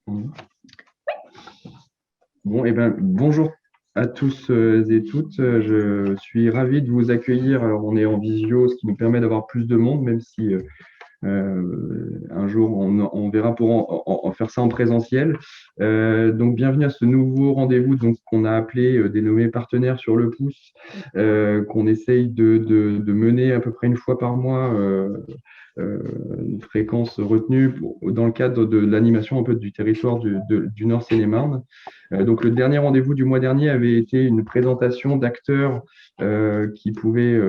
Mhm. Bon, eh ben, bonjour à tous et toutes. Je suis ravi de vous accueillir. Alors, on est en visio, ce qui nous permet d'avoir plus de monde, même si un jour on verra pour en faire ça en présentiel. Donc, bienvenue à ce nouveau rendez-vous donc, qu'on a appelé dénommé Partenaires sur le pouce, qu'on essaye de mener à peu près une fois par mois. Une fréquence retenue dans le cadre de l'animation un peu du territoire du Nord Seine-et-Marne. Donc le dernier rendez-vous du mois dernier avait été une présentation d'acteurs qui pouvaient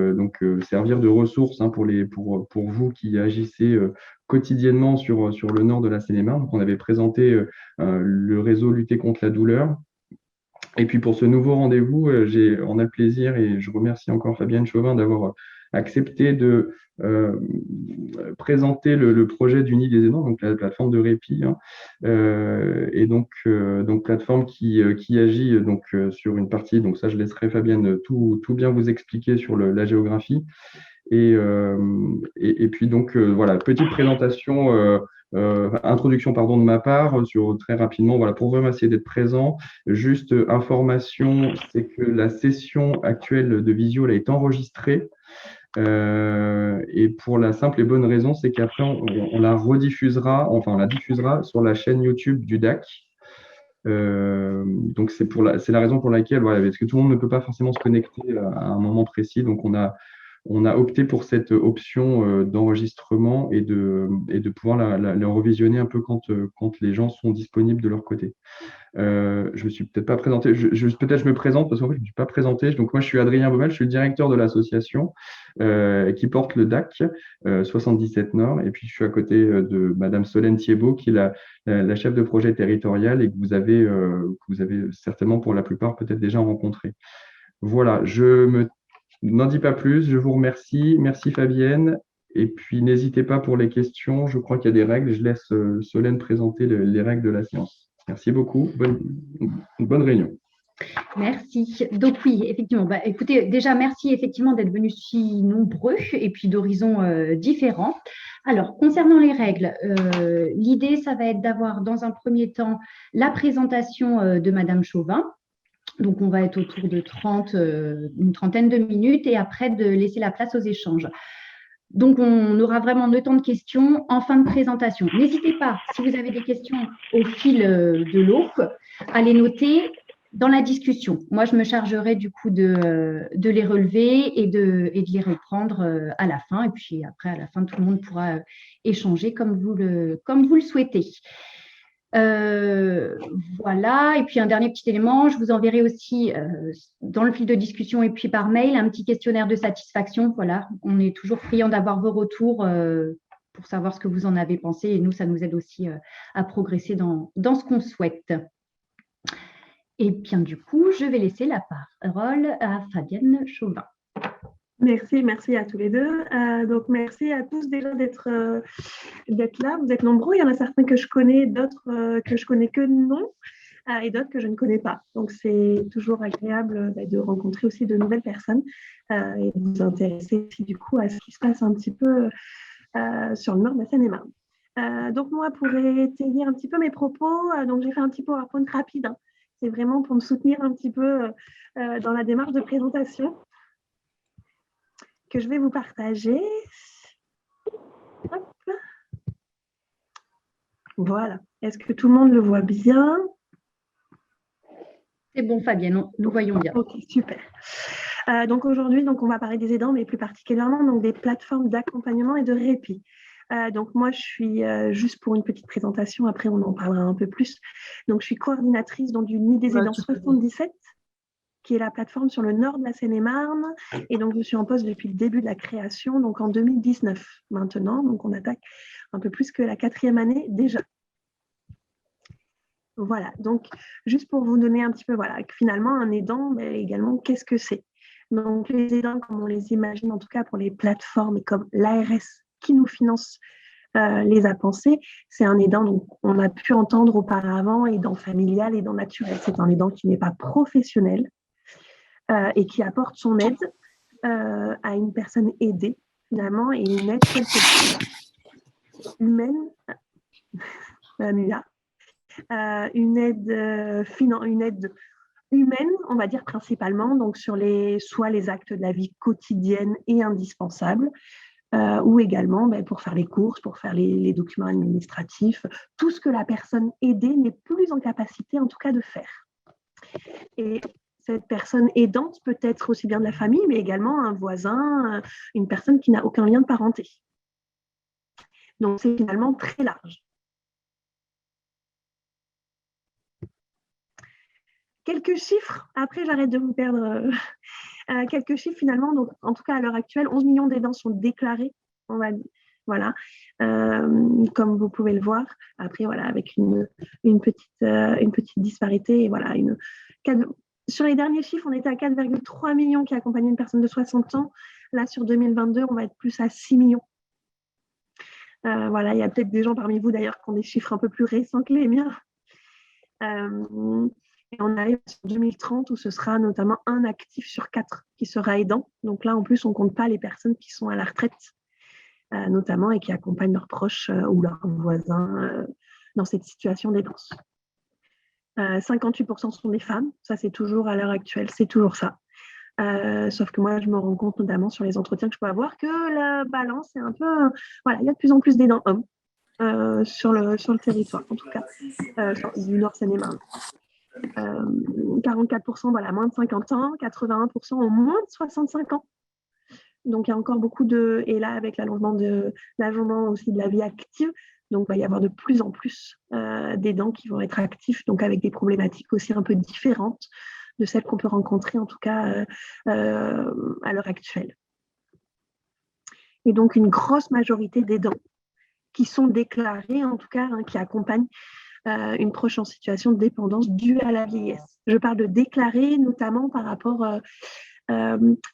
servir de ressources hein, pour vous qui agissez quotidiennement sur le nord de la Seine-et-Marne. Donc, on avait présenté le réseau Lutter contre la douleur. Et puis pour ce nouveau rendez-vous, on a le plaisir et je remercie encore Fabienne Chauvin d'avoir accepté de présenter le projet du Nid des aidants, donc la plateforme de répit, hein, et donc plateforme qui agit sur une partie, donc ça je laisserai Fabienne tout bien vous expliquer sur la géographie. Et puis donc voilà, petite présentation, introduction pardon de ma part sur très rapidement, voilà, pour vraiment essayer d'être présent. Juste information, c'est que la session actuelle de visio elle est enregistrée. Et pour la simple et bonne raison, c'est qu'après on la rediffusera, enfin on la diffusera sur la chaîne YouTube du DAC. Donc c'est la raison pour laquelle, voilà, parce que tout le monde ne peut pas forcément se connecter à un moment précis, donc on a opté pour cette option d'enregistrement et de pouvoir la revisionner un peu quand les gens sont disponibles de leur côté. Je me suis peut-être pas présenté. Peut-être je me présente parce qu'en fait, je ne me suis pas présenté. Donc, moi, je suis Adrien Baumel, je suis le directeur de l'association qui porte le DAC 77 Nord. Et puis, je suis à côté de Madame Solène Thiebaud, qui est la chef de projet territorial et que vous avez certainement pour la plupart peut-être déjà rencontré. Voilà, n'en dis pas plus. Je vous remercie. Merci Fabienne. Et puis, n'hésitez pas pour les questions. Je crois qu'il y a des règles. Je laisse Solène présenter les règles de la séance. Merci beaucoup. Bonne réunion. Merci. Donc oui, effectivement. Écoutez, déjà, merci effectivement d'être venus si nombreux et puis d'horizons différents. Alors, concernant les règles, l'idée, ça va être d'avoir dans un premier temps la présentation de Madame Chauvin. Donc, on va être autour de une trentaine de minutes et après de laisser la place aux échanges. Donc, on aura vraiment le temps de questions en fin de présentation. N'hésitez pas, si vous avez des questions au fil de l'eau, à les noter dans la discussion. Moi, je me chargerai du coup de les relever et de les reprendre à la fin. Et puis après, à la fin, tout le monde pourra échanger comme vous le souhaitez. Euh, voilà, et puis un dernier petit élément, je vous enverrai aussi dans le fil de discussion et puis par mail un petit questionnaire de satisfaction. Voilà, on est toujours friand d'avoir vos retours pour savoir ce que vous en avez pensé et nous, ça nous aide aussi à progresser dans ce qu'on souhaite. Et bien du coup, je vais laisser la parole à Fabienne Chauvin. Merci à tous les deux. Donc, merci à tous déjà d'être là. Vous êtes nombreux. Il y en a certains que je connais, d'autres que je connais que de nom et d'autres que je ne connais pas. Donc, c'est toujours agréable de rencontrer aussi de nouvelles personnes et de vous intéresser aussi du coup à ce qui se passe un petit peu sur le nord de la Seine-et-Marne. Donc, moi, pour étayer un petit peu mes propos, donc j'ai fait un petit PowerPoint rapide. Hein. C'est vraiment pour me soutenir un petit peu dans la démarche de présentation que je vais vous partager. Hop. Voilà. Est-ce que tout le monde le voit bien? C'est bon, Fabienne, nous voyons bien. Ok, super. Donc aujourd'hui, on va parler des aidants, mais plus particulièrement donc, des plateformes d'accompagnement et de répit. Donc moi, je suis juste pour une petite présentation, après on en parlera un peu plus. Donc je suis coordinatrice du Nid des aidants 77, qui est la plateforme sur le nord de la Seine-et-Marne. Et donc, je suis en poste depuis le début de la création, donc en 2019 maintenant. Donc, on attaque un peu plus que la 4e année déjà. Voilà, donc juste pour vous donner un petit peu, voilà, finalement, un aidant, mais également, qu'est-ce que c'est? Donc, les aidants, comme on les imagine, en tout cas pour les plateformes et comme l'ARS qui nous finance les a pensés, c'est un aidant, donc on a pu entendre auparavant, aidant familial, aidant naturel. C'est un aidant qui n'est pas professionnel, et qui apporte son aide à une personne aidée, finalement, et une aide humaine, Mia, une aide humaine, on va dire principalement, donc sur soit les actes de la vie quotidienne et indispensables, ou également pour faire les courses, pour faire les documents administratifs, tout ce que la personne aidée n'est plus en capacité en tout cas de faire. Et cette personne aidante peut être aussi bien de la famille, mais également un voisin, une personne qui n'a aucun lien de parenté. Donc c'est finalement très large. Quelques chiffres, après j'arrête de vous perdre. Quelques chiffres finalement, donc en tout cas à l'heure actuelle, 11 millions d'aidants sont déclarés, voilà, comme vous pouvez le voir. Après voilà, avec une petite disparité, et voilà, sur les derniers chiffres, on était à 4,3 millions qui accompagnaient une personne de 60 ans. Là, sur 2022, on va être plus à 6 millions. Voilà, il y a peut-être des gens parmi vous d'ailleurs qui ont des chiffres un peu plus récents que les miens. Et on arrive sur 2030 où ce sera notamment 1 actif sur 4 qui sera aidant. Donc là, en plus, on ne compte pas les personnes qui sont à la retraite, notamment, et qui accompagnent leurs proches ou leurs voisins dans cette situation d'aidance. 58% sont des femmes. Ça, c'est toujours à l'heure actuelle, c'est toujours ça. Sauf que moi, je me rends compte, notamment sur les entretiens que je peux avoir, que la balance est un peu... voilà, il y a de plus en plus d'aidants hommes sur le territoire, en tout cas, du Nord Seine-et-Marne. 44%, voilà, moins de 50 ans, 81% ont moins de 65 ans. Donc, il y a encore beaucoup de... Et là, avec l'allongement aussi de la vie active, donc il va y avoir de plus en plus d'aidants qui vont être actifs, donc avec des problématiques aussi un peu différentes de celles qu'on peut rencontrer, en tout cas, à l'heure actuelle. Et donc, une grosse majorité d'aidants qui sont déclarés, en tout cas, qui accompagnent une proche en situation de dépendance due à la vieillesse. Je parle de déclarer notamment par rapport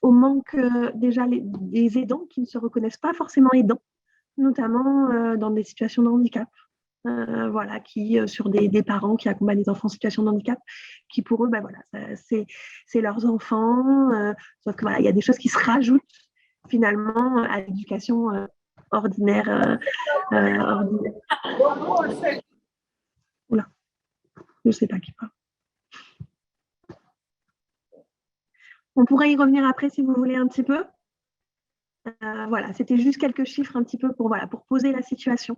au manque déjà des aidants qui ne se reconnaissent pas forcément aidants, notamment dans des situations de handicap. Voilà, sur des parents qui accompagnent des enfants en situation de handicap, qui pour eux, voilà, c'est leurs enfants, sauf que voilà, il y a des choses qui se rajoutent finalement à l'éducation ordinaire. Oula, je ne sais pas qui parle. On pourrait y revenir après si vous voulez un petit peu. Voilà, c'était juste quelques chiffres un petit peu pour poser la situation.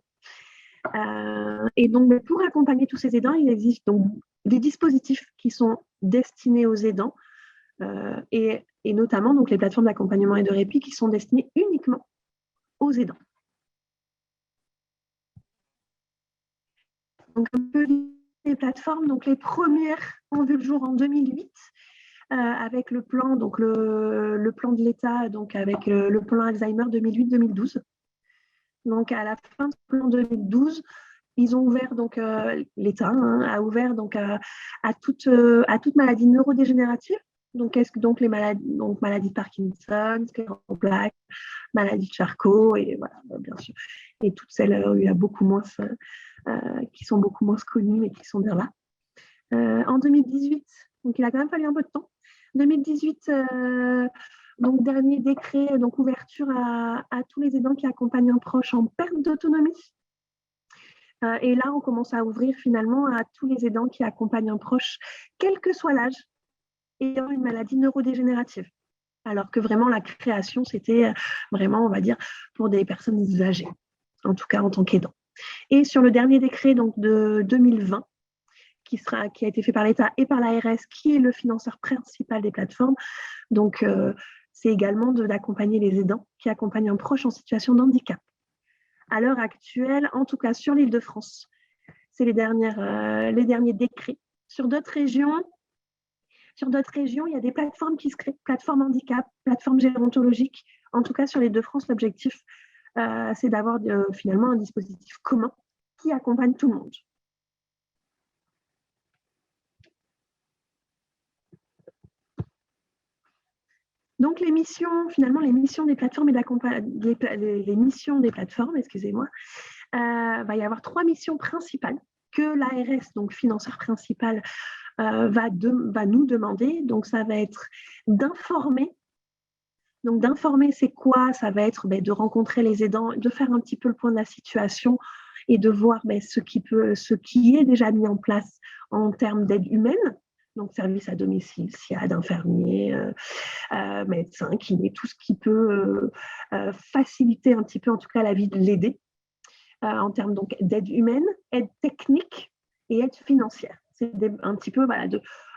Et donc, pour accompagner tous ces aidants, il existe donc des dispositifs qui sont destinés aux aidants et notamment donc, les plateformes d'accompagnement et de répit qui sont destinées uniquement aux aidants. Donc, un peu les plateformes, donc les premières ont vu le jour en 2008 avec le plan, donc le plan de l'État, donc avec le plan Alzheimer 2008-2012. Donc, à la fin du plan 2012, ils ont ouvert, donc l'État a ouvert donc, à toute maladie neurodégénérative. Donc les maladies, donc maladie de Parkinson, sclérose en plaques, maladie de Charcot, et voilà, bien sûr. Et toutes celles où il y a beaucoup moins, qui sont beaucoup moins connues, mais qui sont bien là. En 2018, donc il a quand même fallu un peu de temps. 2018, donc dernier décret, donc ouverture à tous les aidants qui accompagnent un proche en perte d'autonomie. Et là, on commence à ouvrir finalement à tous les aidants qui accompagnent un proche, quel que soit l'âge, ayant une maladie neurodégénérative. Alors que vraiment, la création, c'était vraiment, on va dire, pour des personnes âgées, en tout cas en tant qu'aidant. Et sur le dernier décret donc, de 2020, qui a été fait par l'État et par l'ARS, qui est le financeur principal des plateformes, donc c'est également d'accompagner les aidants qui accompagnent un proche en situation de handicap. À l'heure actuelle, en tout cas sur l'Île-de-France, c'est les derniers décrets. Sur d'autres régions, il y a des plateformes qui se créent, plateformes handicap, plateformes gérontologiques. En tout cas, sur l'Île-de-France, l'objectif, c'est d'avoir finalement un dispositif commun qui accompagne tout le monde. Donc, les missions des plateformes et les missions des plateformes, excusez-moi, va y avoir 3 missions principales que l'ARS, donc financeur principal, va nous demander. Donc, ça va être d'informer. Donc, d'informer, c'est quoi? Ça va être de rencontrer les aidants, de faire un petit peu le point de la situation et de voir ce qui est déjà mis en place en termes d'aide humaine, donc service à domicile, SIAD, infirmiers, médecins, kinés, tout ce qui peut faciliter un petit peu en tout cas la vie de l'aider, en termes donc d'aide humaine, aide technique et aide financière. C'est un petit peu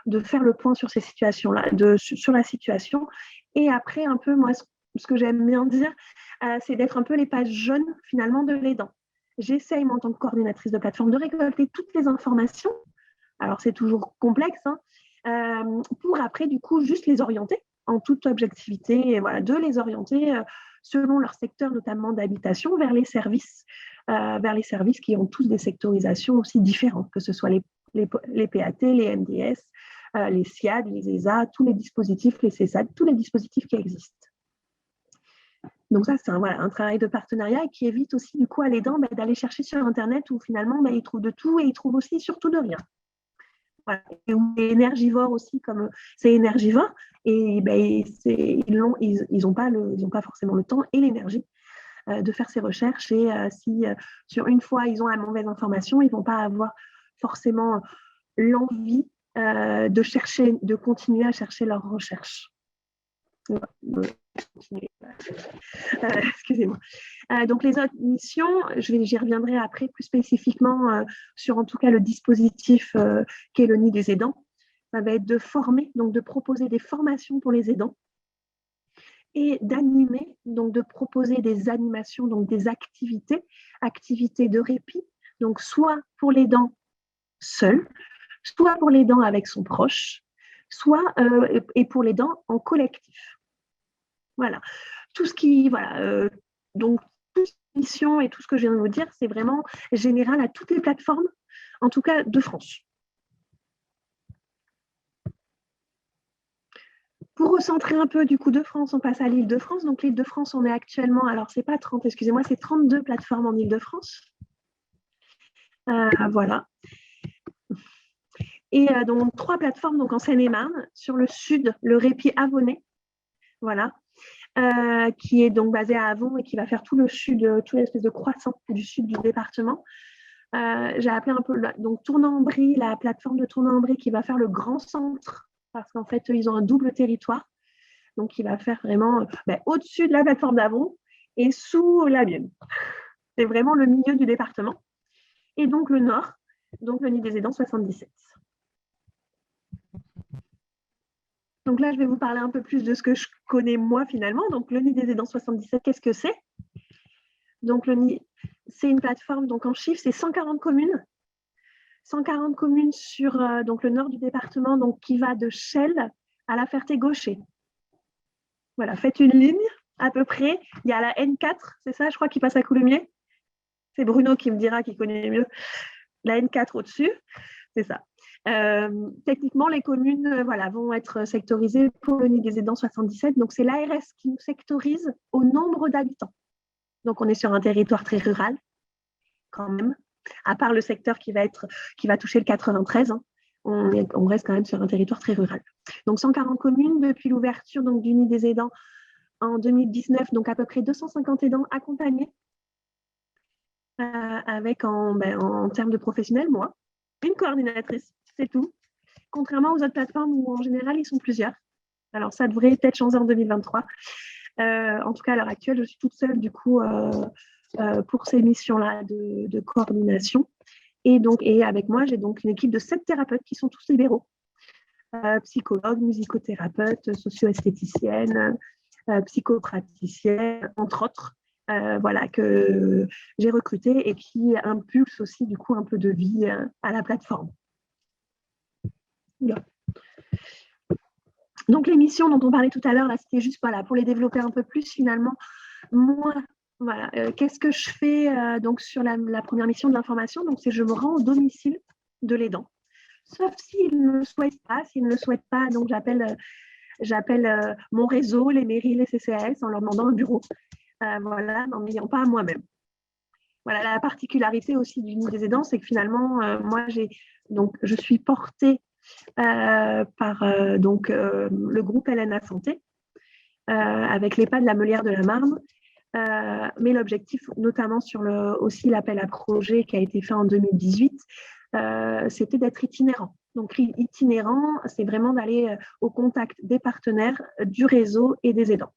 de faire le point sur ces situations-là, sur la situation. Et après, un peu, moi, ce que j'aime bien dire, c'est d'être un peu les pages jaunes, finalement, de l'aidant. J'essaye, moi, en tant que coordinatrice de plateforme, de récolter toutes les informations. Alors, c'est toujours complexe, pour après, du coup, juste les orienter en toute objectivité, et voilà, de les orienter selon leur secteur, notamment d'habitation, vers les services qui ont tous des sectorisations aussi différentes, que ce soit les PAT, les MDS, les SIAD, les ESA, tous les dispositifs, les CESAD, tous les dispositifs qui existent. Donc ça, c'est un travail de partenariat qui évite aussi du coup à l'aidant d'aller chercher sur Internet où finalement il trouve de tout et il trouve aussi surtout de rien. Voilà. Et où les énergivores aussi, comme c'est énergivore, et ils n'ont pas forcément le temps et l'énergie de faire ces recherches. Et si sur une fois ils ont la mauvaise information, ils ne vont pas avoir forcément l'envie de continuer à chercher leurs recherches. Excusez-moi. Donc les autres missions, j'y reviendrai après plus spécifiquement sur en tout cas le dispositif qu'est le nid des aidants. Ça va être de former, donc de proposer des formations pour les aidants et d'animer, donc de proposer des animations, donc des activités de répit, donc soit pour l'aidant seul, soit pour l'aidant avec son proche, soit et pour l'aidant en collectif. Voilà. Tout ce qui, donc, toute mission et tout ce que je viens de vous dire, c'est vraiment général à toutes les plateformes, en tout cas de France. Pour recentrer un peu du coup de France, on passe à l'Île-de-France. Donc l'Île-de-France, on est actuellement, alors c'est pas 30, excusez-moi, c'est 32 plateformes en Île-de-France. Voilà. Et donc 3 plateformes donc en Seine-et-Marne, sur le sud, le Répit Avonais. Voilà. Qui est donc basé à Avon et qui va faire tout le sud, toute l'espèce de croissant du sud du département. J'ai appelé un peu donc Tournant-en-Brie, la plateforme de Tournant-en-Brie qui va faire le grand centre, parce qu'en fait, ils ont un double territoire. Donc, il va faire vraiment au-dessus de la plateforme d'Avon et sous la mienne. C'est vraiment le milieu du département. Et donc, le nord, donc le nid des aidants 77. Donc là, je vais vous parler un peu plus de ce que je connais moi finalement. Donc le nid des aidants 77, qu'est-ce que c'est? Donc le nid, c'est une plateforme, donc en chiffres, c'est 140 communes. 140 communes sur donc le nord du département, donc qui va de Chelles à la Ferté-Gaucher. Voilà, faites une ligne à peu près. Il y a la N4, c'est ça, je crois, qui passe à Coulommiers. C'est Bruno qui me dira, qui connaît mieux. La N4 au-dessus, c'est ça. Techniquement, les communes vont être sectorisées pour le nid des aidants 77. Donc, c'est l'ARS qui nous sectorise au nombre d'habitants. Donc, on est sur un territoire très rural, quand même, à part le secteur qui va toucher le 93. On reste quand même sur un territoire très rural. Donc, 140 communes depuis l'ouverture du nid des aidants en 2019, donc à peu près 250 aidants accompagnés avec en termes de professionnels, moi, une coordinatrice. C'est tout. Contrairement aux autres plateformes où, en général, ils sont plusieurs. Alors, ça devrait peut-être changer en 2023. En tout cas, à l'heure actuelle, je suis toute seule, du coup, pour ces missions-là de coordination. Et avec moi, j'ai donc une équipe de 7 thérapeutes qui sont tous libéraux. Psychologues, musicothérapeutes, socio-esthéticiennes, psychopraticiennes, entre autres. Que j'ai recruté et qui impulse aussi, du coup, un peu de vie à la plateforme. Donc, les missions dont on parlait tout à l'heure, là, c'était juste pour les développer un peu plus, finalement. Moi, qu'est-ce que je fais donc sur la première mission de l'information? Donc, c'est je me rends au domicile de l'aidant. Sauf s'il ne le souhaite pas. S'il ne le souhaite pas, donc j'appelle mon réseau, les mairies, les CCAS, en leur demandant un bureau. N'en ayant pas à moi-même. Voilà, la particularité aussi du nid des aidants, c'est que finalement, moi, je suis portée par le groupe LNA Santé avec l'EHPAD de la Meulière de la Marne, Mais l'objectif, notamment sur aussi l'appel à projet qui a été fait en 2018, c'était d'être itinérant. Donc, itinérant, c'est vraiment d'aller au contact des partenaires, du réseau et des aidants.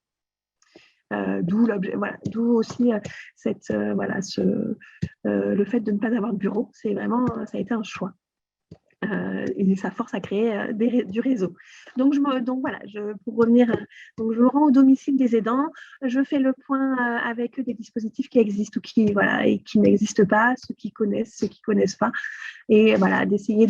D'où aussi le fait de ne pas avoir de bureau, ça a été un choix. Et ça force à créer du réseau. Donc pour revenir, donc je me rends au domicile des aidants, je fais le point avec eux des dispositifs qui existent et qui n'existent pas, ceux qui connaissent pas, et voilà, d'essayer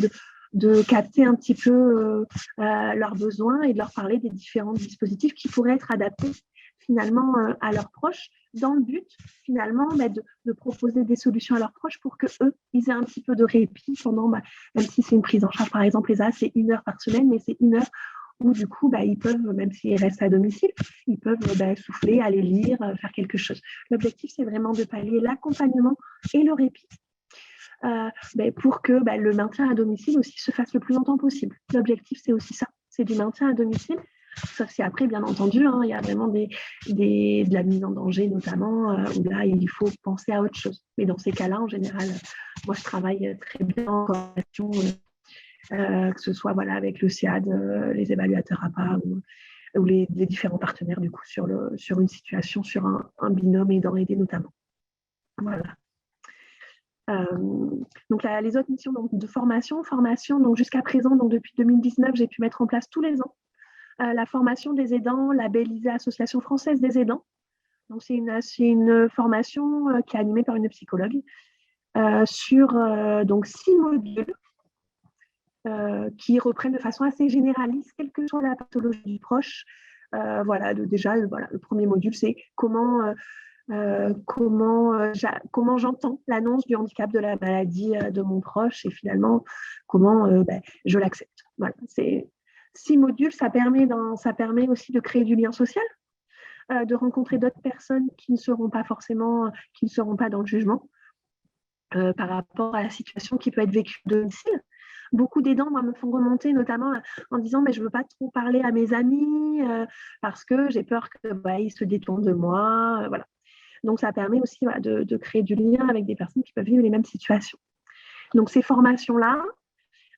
de capter un petit peu leurs besoins et de leur parler des différents dispositifs qui pourraient être adaptés finalement à leurs proches, dans le but finalement de proposer des solutions à leurs proches pour qu'eux, ils aient un petit peu de répit pendant, même si c'est une prise en charge, par exemple, les A, c'est 1 heure par semaine, mais c'est 1 heure où du coup, ils peuvent, même s'ils restent à domicile, ils peuvent souffler, aller lire, faire quelque chose. L'objectif, c'est vraiment de pallier l'accompagnement et le répit pour que le maintien à domicile aussi se fasse le plus longtemps possible. L'objectif, c'est aussi ça, c'est du maintien à domicile. Sauf si après, bien entendu, il y a vraiment de la mise en danger, notamment, où là, il faut penser à autre chose. Mais dans ces cas-là, en général, moi, je travaille très bien en coordination, que ce soit avec le SEAD, les évaluateurs APA ou les différents partenaires, du coup, sur une situation, sur un binôme aidant-aidé notamment. Voilà. Donc, les autres missions de formation, donc jusqu'à présent, donc depuis 2019, j'ai pu mettre en place tous les ans la formation des aidants, labellisée Association française des aidants. Donc, c'est une formation qui est animée par une psychologue sur 6 modules qui reprennent de façon assez généraliste, quelle que soit la pathologie du proche. Le premier module, c'est comment j'entends l'annonce du handicap, de la maladie de mon proche et finalement comment je l'accepte. Voilà, c'est 6 modules, ça permet aussi de créer du lien social, de rencontrer d'autres personnes qui ne seront pas dans le jugement par rapport à la situation qui peut être vécue à domicile. Beaucoup d'aidants me font remonter, notamment en disant je ne veux pas trop parler à mes amis parce que j'ai peur qu'ils se détournent de moi. Voilà. Donc, ça permet aussi de créer du lien avec des personnes qui peuvent vivre les mêmes situations. Donc, ces formations-là,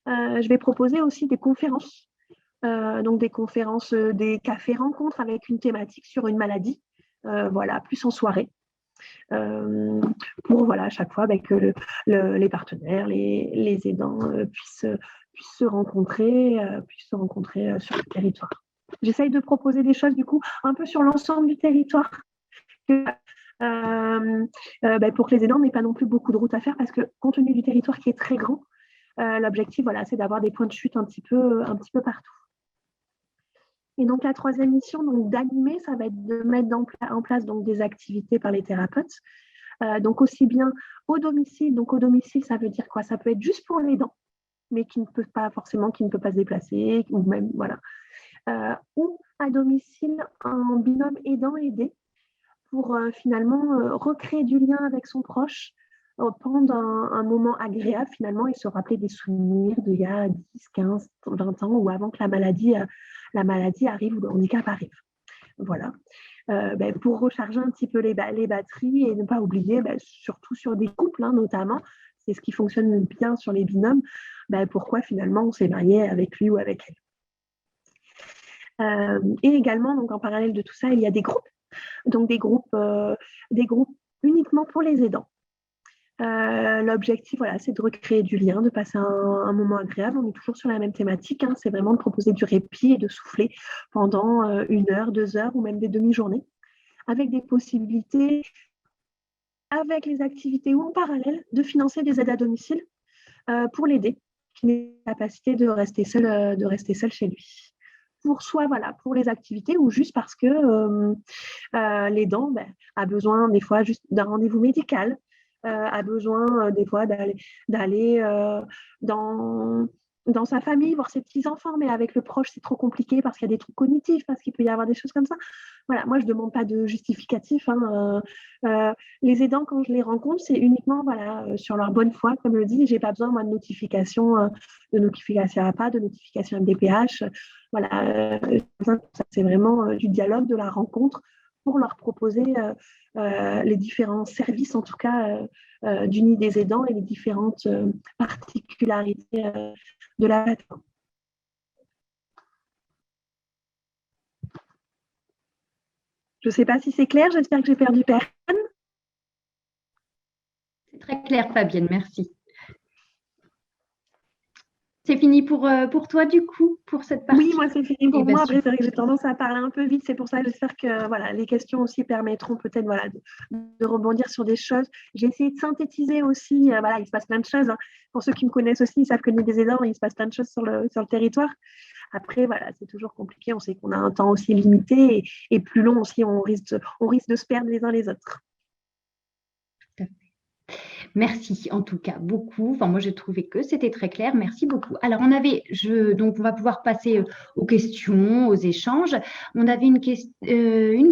je vais proposer aussi des conférences. Des cafés-rencontres avec une thématique sur une maladie, plus en soirée. Pour à chaque fois que les partenaires, les aidants puissent se rencontrer sur le territoire. J'essaye de proposer des choses du coup un peu sur l'ensemble du territoire pour que les aidants n'aient pas non plus beaucoup de route à faire parce que compte tenu du territoire qui est très grand, l'objectif c'est d'avoir des points de chute un petit peu partout. Et donc la troisième mission d'animer, ça va être de mettre en place des activités par les thérapeutes. Donc aussi bien au domicile. Donc au domicile, ça veut dire quoi? Ça peut être juste pour l'aidant, mais qui ne peut pas se déplacer, ou même ou à domicile en binôme aidant-aidé pour finalement recréer du lien avec son proche pendant un moment agréable finalement et se rappeler des souvenirs d'il y a 10, 15, 20 ans ou avant que la maladie arrive ou le handicap arrive. Voilà. Pour recharger un petit peu les batteries et ne pas oublier, surtout sur des couples notamment, c'est ce qui fonctionne bien sur les binômes, pourquoi finalement on s'est marié avec lui ou avec elle. Et également, donc en parallèle de tout ça, il y a des groupes. Donc des groupes uniquement pour les aidants. L'objectif, c'est de recréer du lien, de passer un moment agréable. On est toujours sur la même thématique, c'est vraiment de proposer du répit et de souffler pendant 1 heure, 2 heures ou même des demi-journées, avec des possibilités, avec les activités ou en parallèle, de financer des aides à domicile pour l'aider, qui n'a pas la capacité de rester seul chez lui. Pour les activités ou juste parce que l'aidant a besoin des fois juste d'un rendez-vous médical, a besoin des fois d'aller dans sa famille, voir ses petits-enfants, mais avec le proche, c'est trop compliqué parce qu'il y a des troubles cognitifs, parce qu'il peut y avoir des choses comme ça. Voilà, moi, je ne demande pas de justificatif. Les aidants, quand je les rencontre, c'est uniquement sur leur bonne foi, comme je le dis. Je n'ai pas besoin, moi, de notification APA, de notification MDPH. Voilà, c'est vraiment du dialogue, de la rencontre pour leur proposer les différents services, en tout cas, du nid des aidants et les différentes particularités de la plateforme. Je ne sais pas si c'est clair, j'espère que j'ai perdu personne. C'est très clair, Fabienne, merci. C'est fini pour toi, du coup, pour cette partie? Oui, moi, c'est fini pour Eh ben, moi. Après, super. c'est vrai que j'ai tendance à parler un peu vite. C'est pour ça que j'espère que voilà, les questions aussi permettront peut-être de rebondir sur des choses. J'ai essayé de synthétiser aussi. Voilà, il se passe plein de choses, hein. Pour ceux qui me connaissent aussi, ils savent que des aidants, il se passe plein de choses sur le territoire. Après, voilà, c'est toujours compliqué. On sait qu'on a un temps aussi limité et plus long aussi, on risque de se perdre les uns les autres. Merci en tout cas beaucoup. Enfin, moi, j'ai trouvé que c'était très clair. Merci beaucoup. Alors, donc on va pouvoir passer aux questions, aux échanges. On avait une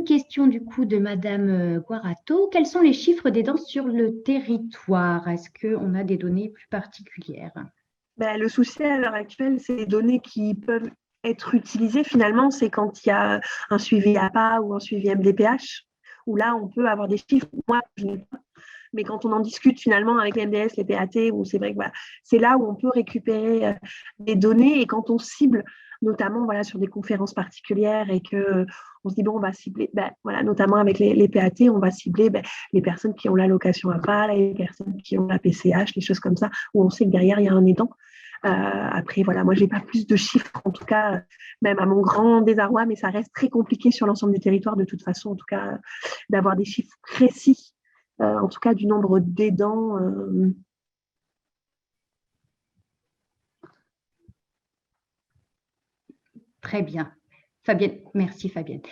question du coup de Madame Guarato. Quels sont les chiffres des dents sur le territoire? Est-ce qu'on a des données plus particulières? Ben, le souci à l'heure actuelle, c'est les données qui peuvent être utilisées finalement, c'est quand il y a un suivi APA ou un suivi MDPH, où là, on peut avoir des chiffres. Moi, je n'ai pas. Mais quand on en discute finalement avec les MDS, les PAT, où c'est vrai que voilà, c'est là où on peut récupérer des données et quand on cible notamment voilà, sur des conférences particulières et que on se dit bon, on va cibler, voilà, notamment avec les PAT, on va cibler les personnes qui ont l'allocation APA, les personnes qui ont la PCH, les choses comme ça, où on sait que derrière, il y a un aidant. Après, voilà, moi, je n'ai pas plus de chiffres, en tout cas, même à mon grand désarroi, mais ça reste très compliqué sur l'ensemble du territoire, de toute façon, en tout cas, d'avoir des chiffres précis, en tout cas, du nombre d'aidants. Très bien. Fabienne, merci Fabienne.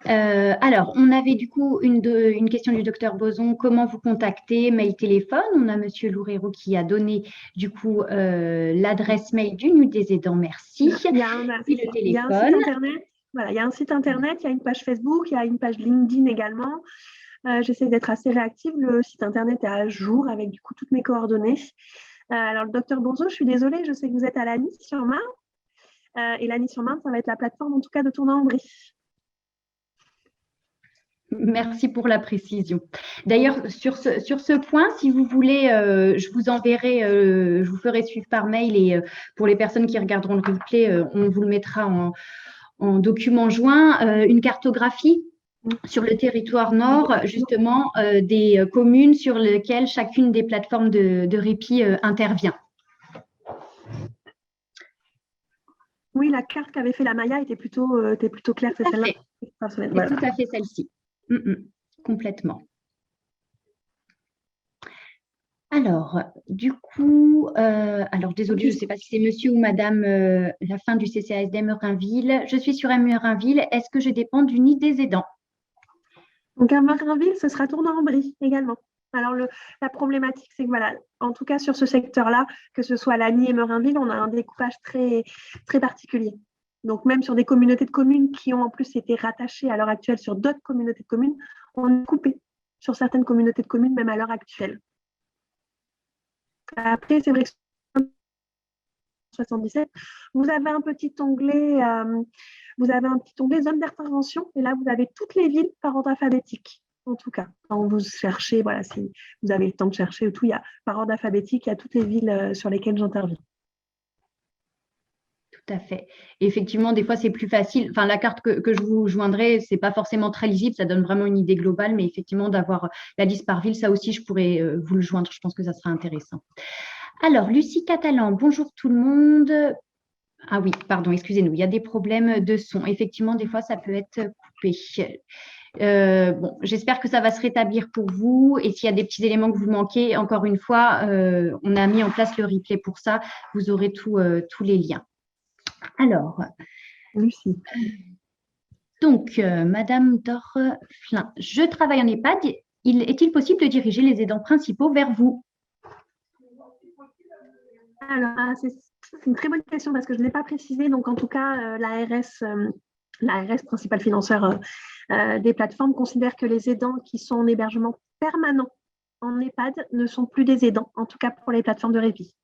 Alors, on avait du coup une question du docteur Boson. Comment vous contacter? Mail, téléphone. On a Monsieur Loureiro qui a donné du coup l'adresse mail du NUD des aidants. Merci. Il y a un site internet. Voilà, il y a un site internet, il y a une page Facebook, il y a une page LinkedIn également. J'essaie d'être assez réactive. Le site internet est à jour avec du coup toutes mes coordonnées. Alors, le docteur Bonzo, je suis désolée, je sais que vous êtes à Lagny-sur-Marne. Et Lagny-sur-Marne, ça va être la plateforme en tout cas de Tournan-en-Brie. Merci pour la précision. D'ailleurs, sur ce point, si vous voulez, je vous enverrai, je vous ferai suivre par mail et pour les personnes qui regarderont le replay, on vous le mettra en document joint, une cartographie sur le territoire nord, justement, des communes sur lesquelles chacune des plateformes de répit intervient. Oui, la carte qu'avait fait la Maya était plutôt claire, c'est celle-là. C'est tout à fait celle-ci. Complètement. Alors, du coup, alors désolée, je ne sais pas si c'est monsieur ou madame la fin du CCASD Merinville. Je suis sur Merinville. Est-ce que je dépends du nid des aidants? Donc, à Merinville, ce sera Tournan-en-Brie également. Alors, la problématique, c'est que voilà, en tout cas sur ce secteur-là, que ce soit Lagny et Merinville, on a un découpage très, très particulier. Donc, même sur des communautés de communes qui ont en plus été rattachées à l'heure actuelle sur d'autres communautés de communes, on est coupé sur certaines communautés de communes, même à l'heure actuelle. Après, c'est vrai que 77, vous avez un petit onglet, zone d'intervention, et là, vous avez toutes les villes par ordre alphabétique. En tout cas, quand vous cherchez, voilà, si vous avez le temps de chercher ou tout, il y a par ordre alphabétique, il y a toutes les villes sur lesquelles j'interviens. Tout à fait. Et effectivement, des fois, c'est plus facile. Enfin, la carte que je vous joindrai, ce n'est pas forcément très lisible, ça donne vraiment une idée globale, mais effectivement, d'avoir la liste par ville, ça aussi, je pourrais vous le joindre. Je pense que ça sera intéressant. Alors, Lucie Catalan, bonjour tout le monde. Ah oui, pardon, excusez-nous, il y a des problèmes de son. Effectivement, des fois, ça peut être coupé. Bon, j'espère que ça va se rétablir pour vous. Et s'il y a des petits éléments que vous manquez, encore une fois, on a mis en place le replay pour ça. Vous aurez tous les liens. Alors, Lucie. Donc, Madame Dorflin, je travaille en EHPAD. Est-il possible de diriger les aidants principaux vers vous? Alors, c'est une très bonne question parce que je ne l'ai pas précisé. Donc, en tout cas, l'ARS, principal financeur des plateformes, considère que les aidants qui sont en hébergement permanent en EHPAD ne sont plus des aidants, en tout cas pour les plateformes de répit.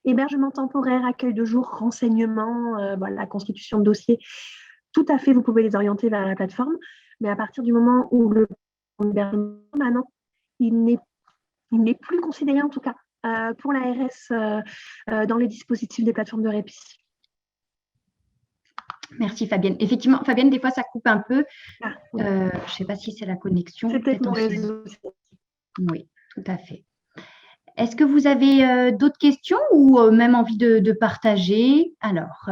Hébergement temporaire, accueil de jour, renseignement, la constitution de dossier, tout à fait, vous pouvez les orienter vers la plateforme. Mais à partir du moment où le hébergement, maintenant, il n'est plus considéré, en tout cas, pour l'ARS dans les dispositifs des plateformes de répit. Merci Fabienne. Effectivement, Fabienne, des fois ça coupe un peu. Ah, oui. Je ne sais pas si c'est la connexion. C'est peut-être mon réseau. Oui, tout à fait. Est-ce que vous avez d'autres questions ou même envie de partager? Alors,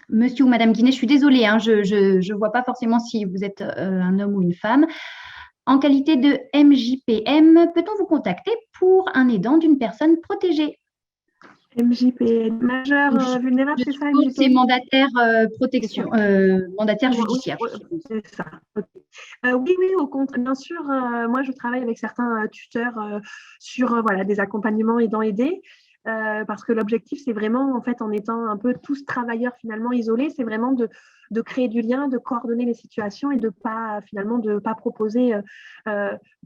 monsieur ou madame Guinet, je suis désolée, hein, je ne vois pas forcément si vous êtes un homme ou une femme. En qualité de MJPM, peut-on vous contacter pour un aidant d'une personne protégée? MJPM, majeur vulnérable, c'est ça, MJPM? C'est mandataire protection, mandataire judiciaire. Oui, c'est ça. Okay. Oui, au contraire, bien sûr. Moi, je travaille avec certains tuteurs sur voilà, des accompagnements aidants-aidés. Parce que l'objectif, c'est vraiment, en fait, en étant un peu tous travailleurs finalement isolés, c'est vraiment de créer du lien, de coordonner les situations et de pas proposer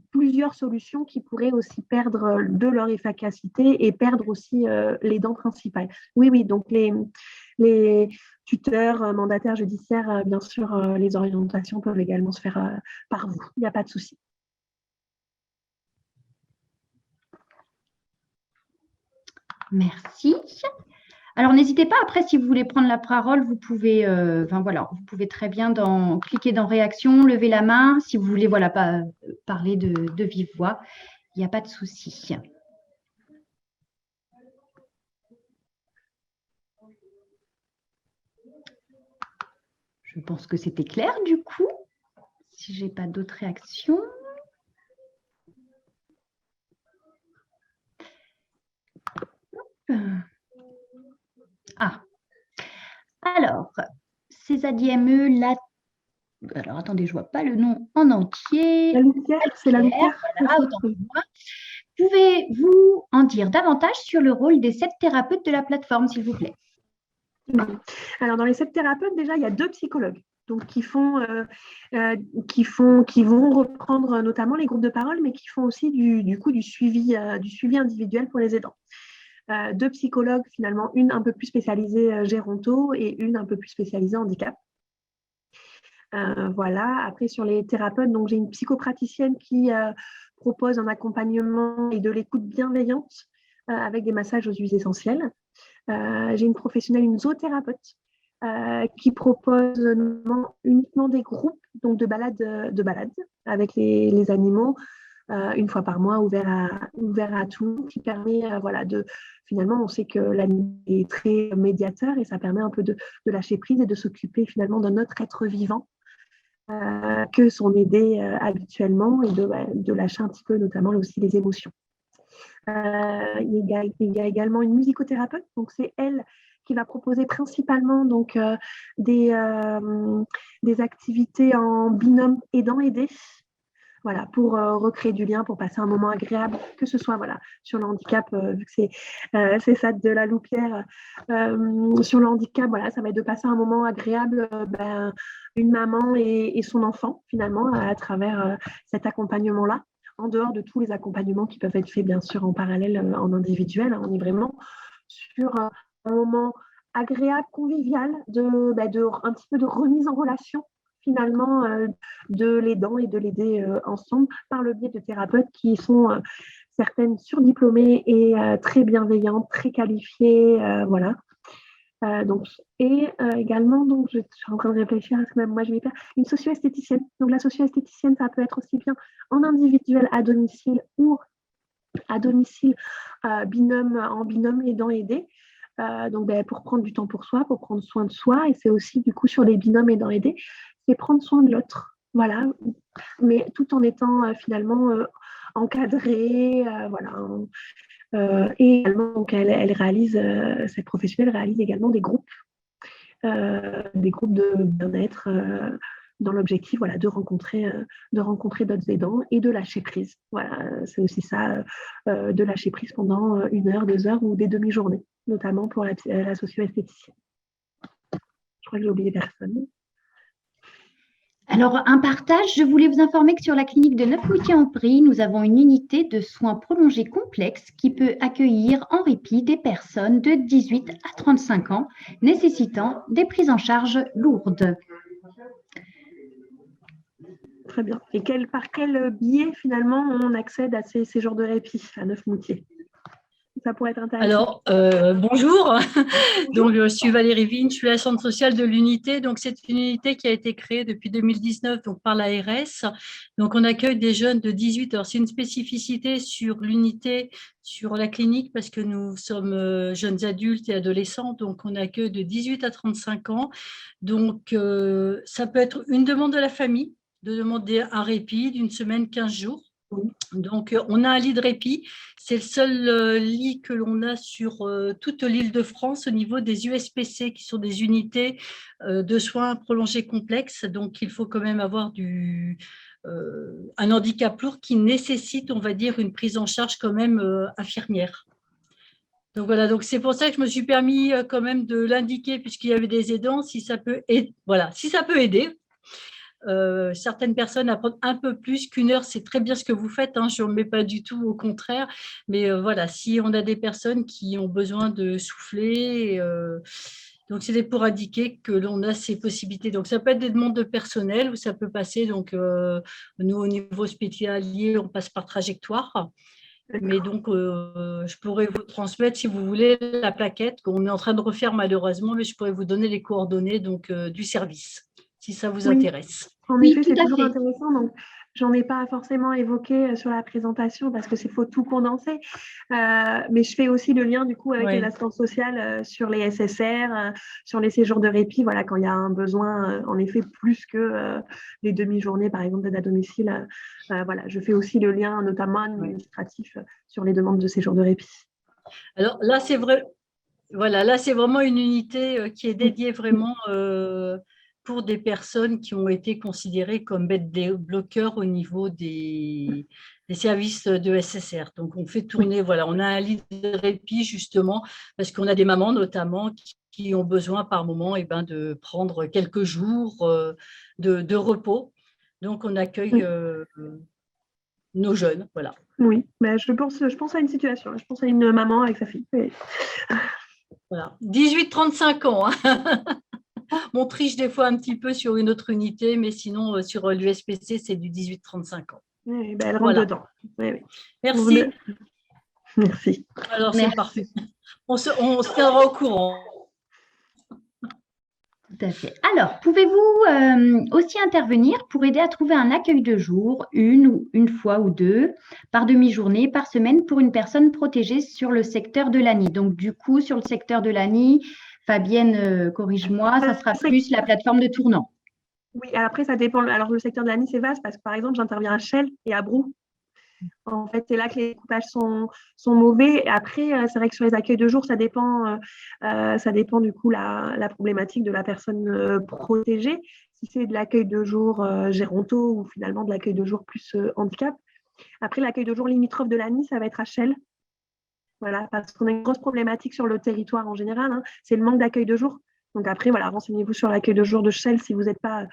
plusieurs solutions qui pourraient aussi perdre de leur efficacité et perdre aussi les dents principales. Oui, donc les tuteurs, mandataires judiciaires, bien sûr, les orientations peuvent également se faire par vous. Il n'y a pas de souci. Merci. Alors, n'hésitez pas, après, si vous voulez prendre la parole, vous pouvez, vous pouvez très bien cliquer dans réaction, lever la main. Si vous voulez parler de vive voix, il n'y a pas de souci. Je pense que c'était clair, du coup, si je n'ai pas d'autres réactions. Alors, CESADIME, alors attendez, je ne vois pas le nom en entier. La Loupière, c'est la Loupière. Voilà, autant pour moi. Pouvez-vous en dire davantage sur le rôle des 7 thérapeutes de la plateforme, s'il vous plaît? Alors, dans les 7 thérapeutes, déjà, il y a 2 psychologues. Donc, qui vont reprendre notamment les groupes de parole, mais qui font aussi du suivi individuel pour les aidants. 2 psychologues, finalement, une un peu plus spécialisée géronto et une un peu plus spécialisée handicap. Voilà. Après, sur les thérapeutes, donc j'ai une psychopraticienne qui propose un accompagnement et de l'écoute bienveillante avec des massages aux huiles essentielles. J'ai une professionnelle, une zoothérapeute, qui propose uniquement des groupes donc de balades avec les animaux une fois par mois, ouvert à tout, qui permet finalement, on sait que l'animal est très médiateur et ça permet un peu de lâcher prise et de s'occuper finalement d'un autre être vivant que son aidé habituellement et de lâcher un petit peu notamment aussi les émotions. Il y a également une musicothérapeute, donc c'est elle qui va proposer principalement donc, des activités en binôme aidant-aidé. Voilà, pour recréer du lien, pour passer un moment agréable, que ce soit sur le handicap, vu que c'est ça de la Loupière. Sur le handicap, ça va être de passer un moment agréable, une maman et son enfant, finalement, à travers cet accompagnement-là, en dehors de tous les accompagnements qui peuvent être faits, bien sûr, en parallèle, en individuel. On est vraiment sur un moment agréable, convivial, un petit peu de remise en relation, finalement, de l'aidant et de l'aider ensemble par le biais de thérapeutes qui sont certaines surdiplômées et très bienveillantes, très qualifiées, voilà. Également, donc, je suis en train de réfléchir à ce que même moi je vais faire, une socio-esthéticienne. Donc la socio-esthéticienne, ça peut être aussi bien en individuel à domicile ou à domicile en binôme aidant-aidé. Pour prendre du temps pour soi, pour prendre soin de soi, et c'est aussi du coup sur les binômes aidant-aidé, c'est prendre soin de l'autre, voilà, mais tout en étant finalement encadré, voilà. Et également, donc, cette professionnelle réalise également des groupes de bien-être dans l'objectif de rencontrer d'autres aidants et de lâcher prise. Voilà, c'est aussi ça, de lâcher prise pendant 1 heure, 2 heures ou des demi-journées, notamment pour la socio-esthéticienne. Je crois que j'ai oublié personne. Alors, un partage, je voulais vous informer que sur la clinique de Neufmoutier-en-Brie, nous avons une unité de soins prolongés complexes qui peut accueillir en répit des personnes de 18 à 35 ans nécessitant des prises en charge lourdes. Très bien. Et par quel biais, finalement, on accède à ces séjours de répit à Neufmoutier? Ça pourrait être intéressant. Alors, bonjour. Bonjour. Donc, je suis Valérie Vigne, je suis la centre sociale de l'unité. Donc, c'est une unité qui a été créée depuis 2019 donc, par l'ARS. Donc, on accueille des jeunes de 18 heures. C'est une spécificité sur l'unité, sur la clinique, parce que nous sommes jeunes adultes et adolescents. Donc, on accueille de 18 à 35 ans. Donc, ça peut être une demande de la famille de demander un répit d'une semaine, 15 jours. Donc, on a un lit de répit. C'est le seul lit que l'on a sur toute l'île de France au niveau des USPC, qui sont des unités de soins prolongés complexes. Donc, il faut quand même avoir un handicap lourd qui nécessite, on va dire, une prise en charge quand même infirmière. Donc voilà, donc c'est pour ça que je me suis permis quand même de l'indiquer, puisqu'il y avait des aidants, si ça peut aider. Voilà, si ça peut aider. Certaines personnes apprennent un peu plus qu'une heure, c'est très bien ce que vous faites, hein, je ne mets pas du tout au contraire, mais voilà, si on a des personnes qui ont besoin de souffler, donc c'est pour indiquer que l'on a ces possibilités. Donc ça peut être des demandes de personnel ou ça peut passer, donc nous au niveau hospitalier, on passe par trajectoire. Mais donc, je pourrais vous transmettre, si vous voulez, la plaquette qu'on est en train de refaire malheureusement, mais je pourrais vous donner les coordonnées donc, du service, si ça vous Oui. intéresse. En Oui, effet, tout c'est à toujours fait. intéressant. Donc, j'en ai pas forcément évoqué sur la présentation parce que c'est faut tout condenser. Mais je fais aussi le lien du coup avec Oui. l'assistance sociale sur les SSR, sur les séjours de répit. Voilà, quand il y a un besoin, en effet, plus que les demi-journées, par exemple, d'aide à domicile. Voilà, je fais aussi le lien, notamment administratif, sur les demandes de séjours de répit. Alors là, c'est vrai. Voilà, là, c'est vraiment une unité qui est dédiée vraiment pour des personnes qui ont été considérées comme bêtes-bloqueurs au niveau des services de SSR. Donc, on fait tourner, voilà, on a un lit de répit justement parce qu'on a des mamans notamment qui ont besoin par moment de prendre quelques jours de repos. Donc, on accueille nos jeunes, voilà. Oui, mais je pense à une situation. Je pense à une maman avec sa fille. Oui. Voilà, 18-35 ans. Hein. On triche des fois un petit peu sur une autre unité, mais sinon, sur l'USPC, c'est du 18-35 ans. Oui, ben, elle rentre Voilà. dedans. Oui, oui. Merci. Merci. Alors, c'est Merci. parfait. On se tiendra au courant. Tout à fait. Alors, pouvez-vous aussi intervenir pour aider à trouver un accueil de jour, une fois ou deux, par demi-journée, par semaine, pour une personne protégée sur le secteur de l'ANI? Donc, du coup, sur le secteur de l'ANI, Fabienne, corrige-moi, ça sera plus la plateforme de Tournant. Oui, après, ça dépend. Alors, le secteur de l'ANI, c'est vaste parce que, par exemple, j'interviens à Chelles et à Brou. En fait, c'est là que les coupages sont mauvais. Après, c'est vrai que sur les accueils de jour, ça dépend du coup la problématique de la personne protégée. Si c'est de l'accueil de jour géronto ou finalement de l'accueil de jour plus handicap. Après, l'accueil de jour limitrophe de l'ANI, ça va être à Chelles. Voilà, parce qu'on a une grosse problématique sur le territoire en général, hein, c'est le manque d'accueil de jour. Donc après, voilà, renseignez-vous sur l'accueil de jour de Chelles si vous n'êtes pas.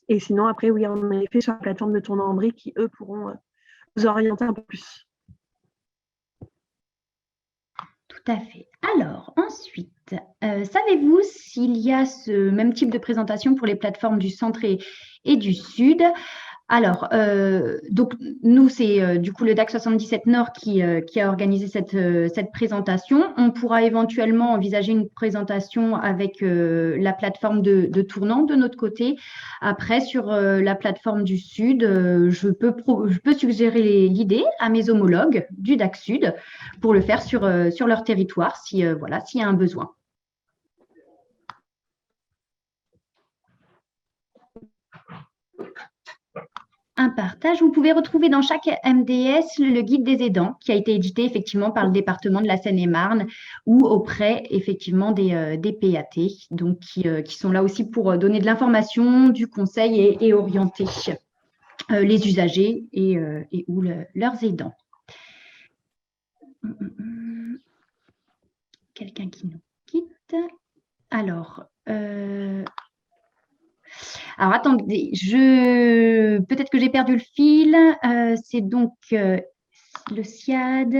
Et sinon, après, oui, en effet, sur la plateforme de Tournant en Brie qui, eux, pourront vous orienter un peu plus. Tout à fait. Alors, ensuite, savez-vous s'il y a ce même type de présentation pour les plateformes du centre et du sud? Alors, donc nous, c'est du coup le DAC 77 Nord qui a organisé cette présentation. On pourra éventuellement envisager une présentation avec la plateforme de Tournant de notre côté. Après, sur la plateforme du Sud, je peux suggérer l'idée à mes homologues du DAC Sud pour le faire sur leur territoire, voilà, s'il y a un besoin. Un partage. Vous pouvez retrouver dans chaque MDS le guide des aidants qui a été édité effectivement par le département de la Seine-et-Marne ou auprès effectivement des PAT, donc qui sont là aussi pour donner de l'information, du conseil et orienter les usagers et ou leurs aidants. Quelqu'un qui nous quitte. Alors, attendez, peut-être que j'ai perdu le fil. C'est donc le SIAD,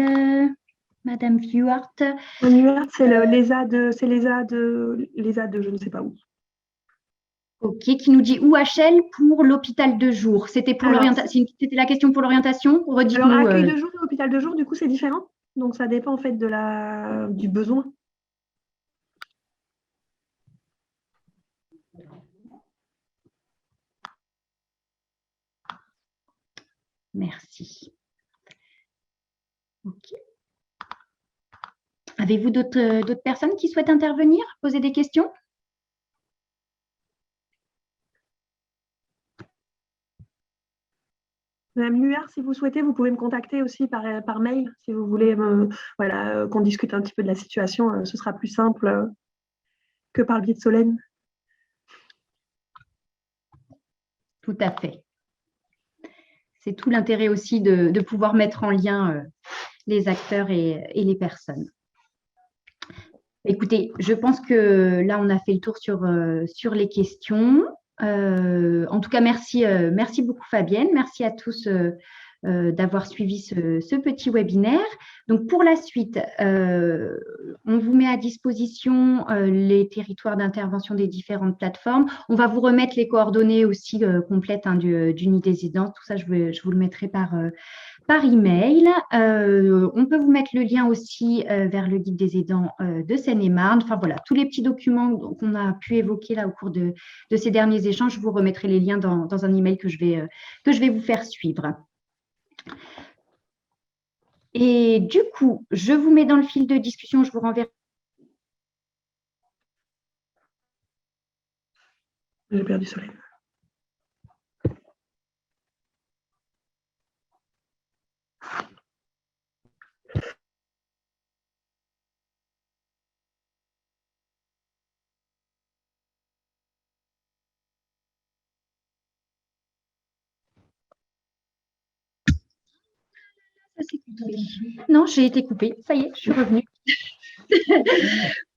Madame Vuart. Le NUART, c'est l'ESA de je ne sais pas où. Ok, qui nous dit UHL pour l'hôpital de jour. C'était pour l'orientation. C'était la question pour l'orientation. Alors, accueil de jour et hôpital de jour, du coup, c'est différent. Donc, ça dépend en fait du besoin. Merci. Ok. Avez-vous d'autres personnes qui souhaitent intervenir, poser des questions? Madame Luard, si vous souhaitez, vous pouvez me contacter aussi par mail si vous voulez qu'on discute un petit peu de la situation. Ce sera plus simple que par le biais de Solène. Tout à fait. C'est tout l'intérêt aussi de pouvoir mettre en lien les acteurs et les personnes. Écoutez, je pense que là, on a fait le tour sur les questions. En tout cas, merci beaucoup Fabienne. Merci à tous d'avoir suivi ce petit webinaire. Donc, pour la suite, on vous met à disposition les territoires d'intervention des différentes plateformes. On va vous remettre les coordonnées aussi complètes d'une des aidants. Tout ça, je vous le mettrai par email. On peut vous mettre le lien aussi vers le guide des aidants de Seine-et-Marne. Enfin voilà, tous les petits documents qu'on a pu évoquer là au cours de ces derniers échanges, je vous remettrai les liens dans un email que je vais vous faire suivre. Et du coup, je vous mets dans le fil de discussion, je vous renverrai. J'ai perdu Solène. Non, j'ai été coupée. Ça y est, je suis revenue.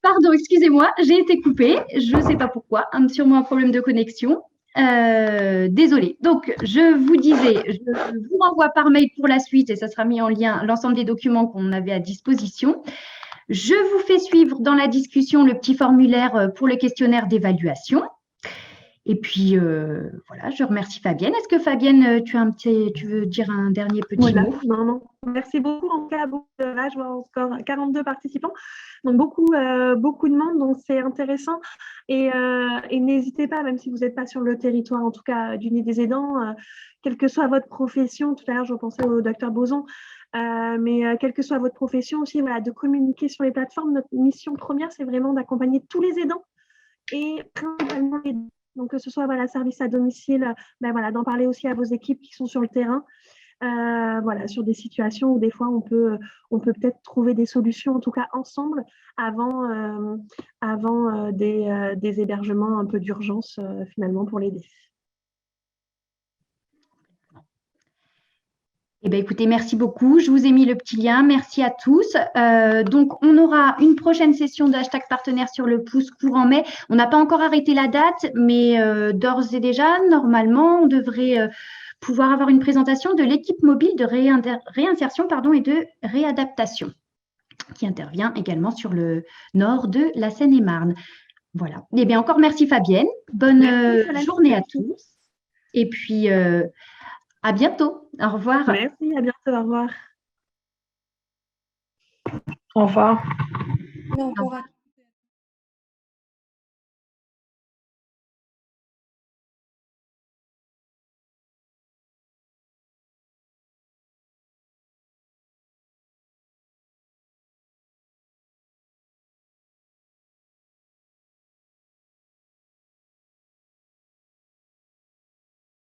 Pardon, excusez-moi, j'ai été coupée. Je ne sais pas pourquoi, sûrement un problème de connexion. Désolée. Donc, je vous disais, je vous renvoie par mail pour la suite et ça sera mis en lien l'ensemble des documents qu'on avait à disposition. Je vous fais suivre dans la discussion le petit formulaire pour le questionnaire d'évaluation. Et puis, voilà, je remercie Fabienne. Est-ce que Fabienne, tu veux dire un dernier petit mot? Non. Merci beaucoup. En cas, là, je vois encore 42 participants. Donc, beaucoup de monde. Donc, c'est intéressant. Et n'hésitez pas, même si vous n'êtes pas sur le territoire, en tout cas, du Nid des aidants, quelle que soit votre profession. Tout à l'heure, je pensais au docteur Boson. Mais quelle que soit votre profession aussi, voilà, de communiquer sur les plateformes. Notre mission première, c'est vraiment d'accompagner tous les aidants et principalement les aidants. Donc, que ce soit service à domicile, d'en parler aussi à vos équipes qui sont sur le terrain, sur des situations où des fois on peut peut-être trouver des solutions, en tout cas ensemble, avant des hébergements un peu d'urgence finalement pour l'aider. Eh bien, écoutez, merci beaucoup. Je vous ai mis le petit lien. Merci à tous. Donc, on aura une prochaine session de hashtag partenaire sur le pouce courant mai. On n'a pas encore arrêté la date, mais d'ores et déjà, normalement, on devrait pouvoir avoir une présentation de l'équipe mobile de réinsertion et de réadaptation qui intervient également sur le nord de la Seine-et-Marne. Voilà. Eh bien, encore merci Fabienne. Bonne journée à tous. Et puis, à bientôt. Au revoir. Merci, à bientôt. Au revoir. Au revoir. Au revoir.